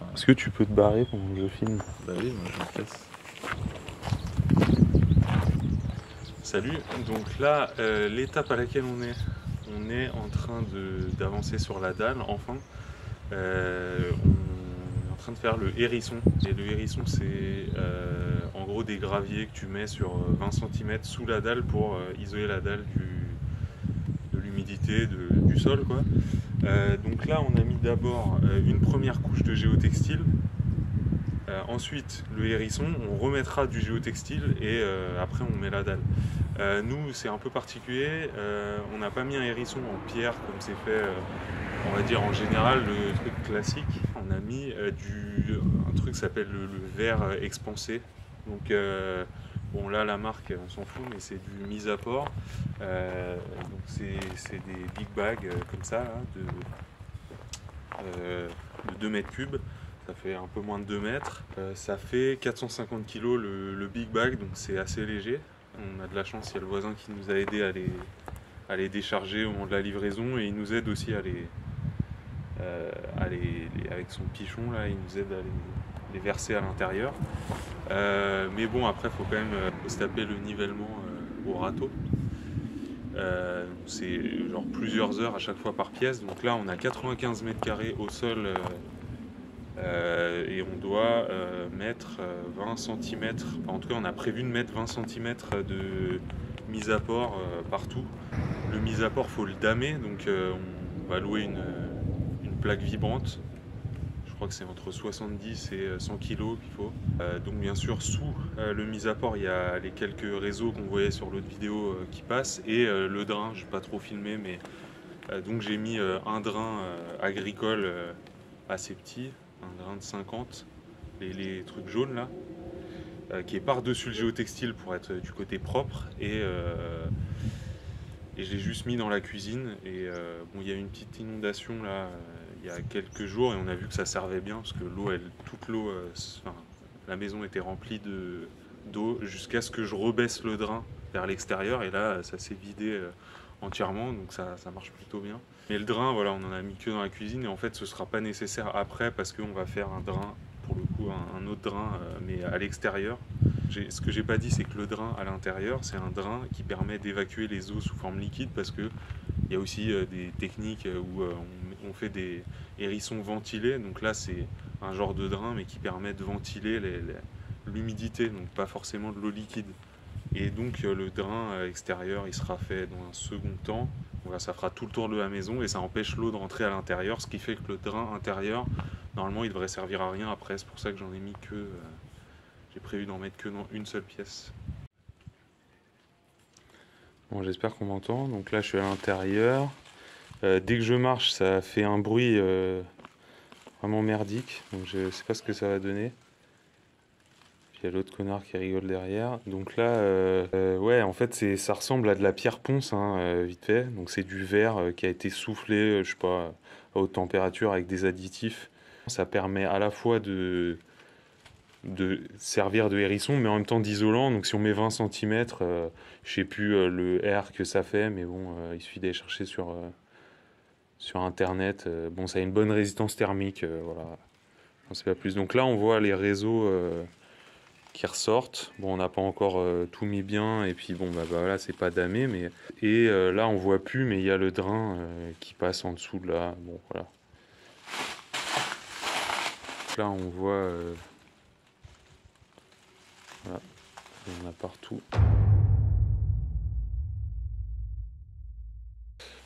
Est-ce que tu peux te barrer pendant que je filme? Bah oui, moi je me casse. Salut, donc là, l'étape à laquelle on est en train d'avancer sur la dalle, enfin. On est en train de faire le hérisson. Et le hérisson, c'est en gros des graviers que tu mets sur 20 cm sous la dalle pour isoler la dalle de l'humidité du sol, quoi. Donc là, on a mis d'abord une première couche de géotextile. Ensuite, le hérisson, on remettra du géotextile et après on met la dalle. Nous, c'est un peu particulier. On n'a pas mis un hérisson en pierre comme c'est fait, on va dire en général, le truc classique. On a mis un truc qui s'appelle le verre expansé. Donc, bon, là, la marque, on s'en fout, mais c'est du mise à port. Donc, c'est des big bags comme ça, là, de 2 mètres cubes. Ça fait un peu moins de 2 mètres. Ça fait 450 kg le big bag, donc c'est assez léger. On a de la chance, il y a le voisin qui nous a aidé à les décharger au moment de la livraison et il nous aide aussi avec son pichon, là, il nous aide à les verser à l'intérieur. Mais bon, après, il faut quand même se taper le nivellement au râteau. C'est genre plusieurs heures à chaque fois par pièce. Donc là, on a 95 mètres carrés au sol et on doit mettre 20 cm. Enfin, en tout cas, on a prévu de mettre 20 cm de mise à port partout. Le mise à port, faut le damer, donc on va louer une plaque vibrante. Je crois que c'est entre 70 et 100 kg qu'il faut. Donc bien sûr, sous le mise à port, il y a les quelques réseaux qu'on voyait sur l'autre vidéo qui passent et le drain. Je n'ai pas trop filmé, mais donc j'ai mis un drain agricole assez petit, un drain de 50, les trucs jaunes là, qui est par-dessus le géotextile pour être du côté propre et je l'ai juste mis dans la cuisine. Et bon, il y a eu une petite inondation là il y a quelques jours et on a vu que ça servait bien parce que toute l'eau, enfin, la maison était remplie d'eau jusqu'à ce que je rebaisse le drain vers l'extérieur et là ça s'est vidé entièrement, donc ça marche plutôt bien. Mais le drain, voilà, on en a mis que dans la cuisine et en fait ce sera pas nécessaire après parce qu'on va faire un drain, pour le coup un autre drain, mais à l'extérieur. Ce que j'ai pas dit, c'est que le drain à l'intérieur, c'est un drain qui permet d'évacuer les eaux sous forme liquide parce que il y a aussi des techniques où on fait des hérissons ventilés. Donc là, c'est un genre de drain mais qui permet de ventiler l'humidité, donc pas forcément de l'eau liquide. Et donc le drain extérieur, il sera fait dans un second temps. Voilà, ça fera tout le tour de la maison et ça empêche l'eau de rentrer à l'intérieur, ce qui fait que le drain intérieur, normalement, il devrait servir à rien après. C'est pour ça que j'en ai mis que j'ai prévu d'en mettre que dans une seule pièce. Bon, j'espère qu'on m'entend. Donc là, je suis à l'intérieur. Dès que je marche, ça fait un bruit vraiment merdique. Donc je sais pas ce que ça va donner. Puis il y a l'autre connard qui rigole derrière. Donc là, ouais, en fait, ça ressemble à de la pierre ponce, hein, vite fait. Donc c'est du verre qui a été soufflé, je sais pas, à haute température avec des additifs. Ça permet à la fois de servir de hérisson, mais en même temps d'isolant. Donc si on met 20 cm, je sais plus le R que ça fait, mais bon, il suffit d'aller chercher sur internet. Bon, ça a une bonne résistance thermique, voilà. J'en sais pas plus. Donc là, on voit les réseaux qui ressortent. Bon, on n'a pas encore tout mis bien, et puis bon, bah voilà, c'est pas damé, mais et là, on voit plus, mais il y a le drain qui passe en dessous de là. Bon, voilà. Là, on voit. Voilà, il y en a partout.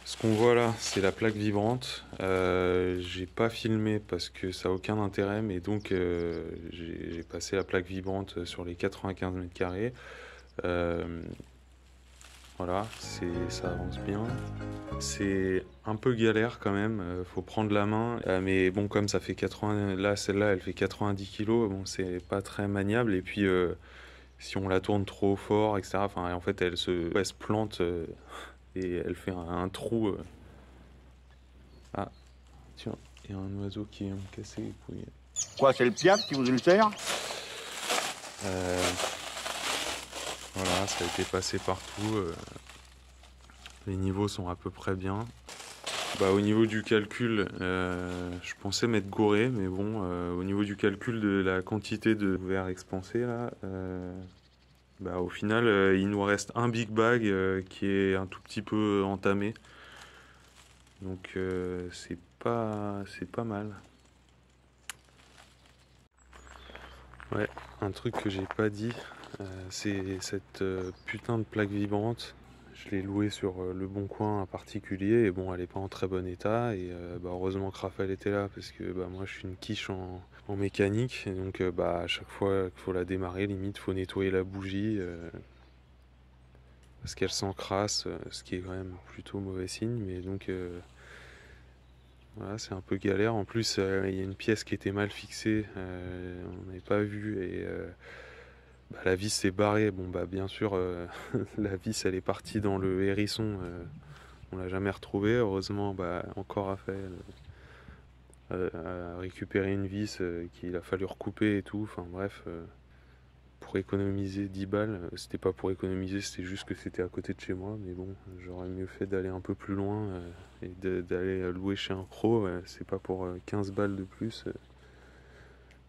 Ce qu'on voit là, c'est la plaque vibrante. J'ai pas filmé parce que ça a aucun intérêt, mais donc j'ai passé la plaque vibrante sur les 95 mètres carrés. Voilà, ça avance bien. C'est un peu galère quand même, faut prendre la main. Mais bon, comme ça fait 80, là celle-là elle fait 90 kilos, bon c'est pas très maniable. Et puis si on la tourne trop fort, etc. Enfin, en fait elle se plante. Et elle fait un trou. Ah, tiens, il y a un oiseau qui vient me casser les couilles. Quoi, c'est le piaf qui vous ulcère? Voilà, ça a été passé partout. Les niveaux sont à peu près bien. Bah, au niveau du calcul, je pensais m'être gouré, mais bon, au niveau du calcul de la quantité de verre expansé, là, bah, au final, il nous reste un big bag qui est un tout petit peu entamé. Donc c'est pas mal. Ouais, un truc que j'ai pas dit, c'est cette putain de plaque vibrante. Je l'ai louée sur Le Bon Coin, un particulier, et bon, elle est pas en très bon état. Et bah, heureusement que Raphaël était là, parce que bah, moi je suis une quiche en mécanique. Et donc bah, à chaque fois qu'il faut la démarrer, limite, faut nettoyer la bougie, parce qu'elle s'encrasse, ce qui est quand même plutôt mauvais signe. Mais donc voilà, c'est un peu galère. En plus, il y a une pièce qui était mal fixée, on n'avait pas vu, et bah, la vis s'est barrée. Bon, bah, bien sûr, la vis elle est partie dans le hérisson, on l'a jamais retrouvée. Heureusement, bah, encore Raphaël a récupéré une vis qu'il a fallu recouper et tout. Enfin, bref, pour économiser 10 balles, c'était pas pour économiser, c'était juste que c'était à côté de chez moi. Mais bon, j'aurais mieux fait d'aller un peu plus loin et d'aller louer chez un pro. C'est pas pour 15 balles de plus,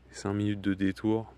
5 minutes de détour.